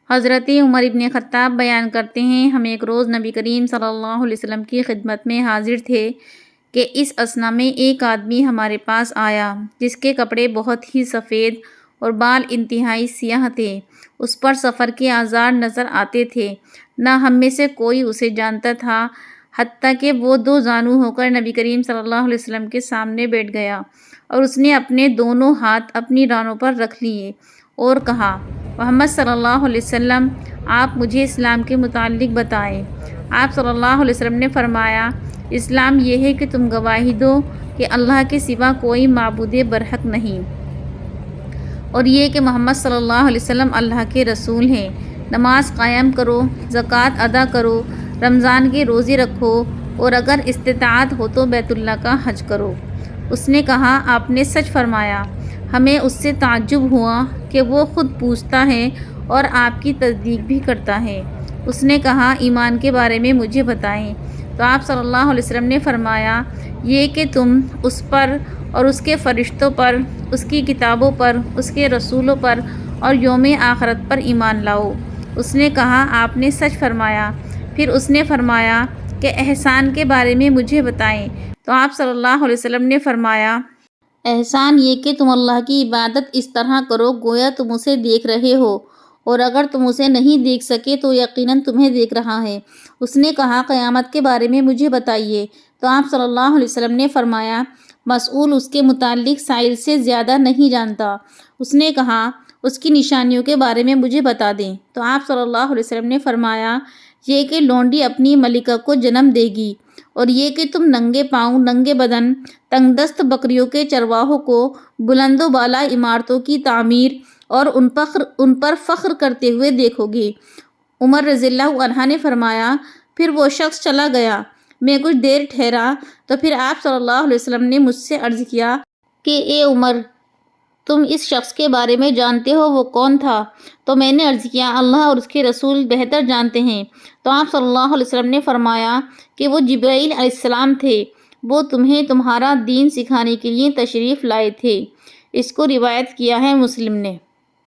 حضرت عمر ابن خطاب بیان کرتے ہیں، ہم ایک روز نبی کریم صلی اللہ علیہ وسلم کی خدمت میں حاضر تھے کہ اس اثنا میں ایک آدمی ہمارے پاس آیا جس کے کپڑے بہت ہی سفید اور بال انتہائی سیاہ تھے۔ اس پر سفر کے آثار نظر آتے تھے، نہ ہم میں سے کوئی اسے جانتا تھا، حتیٰ کہ وہ دو زانو ہو کر نبی کریم صلی اللہ علیہ وسلم کے سامنے بیٹھ گیا اور اس نے اپنے دونوں ہاتھ اپنی رانوں پر رکھ لیے اور کہا، محمد صلی اللہ علیہ وسلم، آپ مجھے اسلام کے متعلق بتائیں۔ آپ صلی اللہ علیہ وسلم نے فرمایا، اسلام یہ ہے کہ تم گواہی دو کہ اللہ کے سوا کوئی معبود برحق نہیں، اور یہ کہ محمد صلی اللہ علیہ وسلم اللہ کے رسول ہیں۔ نماز قائم کرو، زکوٰۃ ادا کرو، رمضان کے روزے رکھو، اور اگر استطاعت ہو تو بیت اللہ کا حج کرو۔ اس نے کہا، آپ نے سچ فرمایا۔ ہمیں اس سے تعجب ہوا کہ وہ خود پوچھتا ہے اور آپ کی تصدیق بھی کرتا ہے۔ اس نے کہا، ایمان کے بارے میں مجھے بتائیں۔ تو آپ صلی اللہ علیہ وسلم نے فرمایا، یہ کہ تم اس پر اور اس کے فرشتوں پر، اس کی کتابوں پر، اس کے رسولوں پر اور یوم آخرت پر ایمان لاؤ۔ اس نے کہا، آپ نے سچ فرمایا۔ پھر اس نے فرمایا کہ احسان کے بارے میں مجھے بتائیں۔ تو آپ صلی اللہ علیہ وسلم نے فرمایا، احسان یہ کہ تم اللہ کی عبادت اس طرح کرو گویا تم اسے دیکھ رہے ہو، اور اگر تم اسے نہیں دیکھ سکے تو یقیناً تمہیں دیکھ رہا ہے۔ اس نے کہا، قیامت کے بارے میں مجھے بتائیے۔ تو آپ صلی اللہ علیہ وسلم نے فرمایا، مسئول اس کے متعلق سائل سے زیادہ نہیں جانتا۔ اس نے کہا، اس کی نشانیوں کے بارے میں مجھے بتا دیں۔ تو آپ صلی اللہ علیہ وسلم نے فرمایا، یہ کہ لونڈی اپنی ملکہ کو جنم دے گی، اور یہ کہ تم ننگے پاؤں، ننگے بدن، تنگ دست بکریوں کے چرواہوں کو بلند و بالا عمارتوں کی تعمیر اور ان پر فخر کرتے ہوئے دیکھو گے۔ عمر رضی اللہ عنہ نے فرمایا، پھر وہ شخص چلا گیا۔ میں کچھ دیر ٹھہرا تو پھر آپ صلی اللہ علیہ وسلم نے مجھ سے عرض کیا کہ اے عمر، تم اس شخص کے بارے میں جانتے ہو وہ کون تھا؟ تو میں نے عرض کیا، اللہ اور اس کے رسول بہتر جانتے ہیں۔ تو آپ صلی اللہ علیہ وسلم نے فرمایا کہ وہ جبرائیل علیہ السلام تھے، وہ تمہیں تمہارا دین سکھانے کے لیے تشریف لائے تھے۔ اس کو روایت کیا ہے مسلم نے۔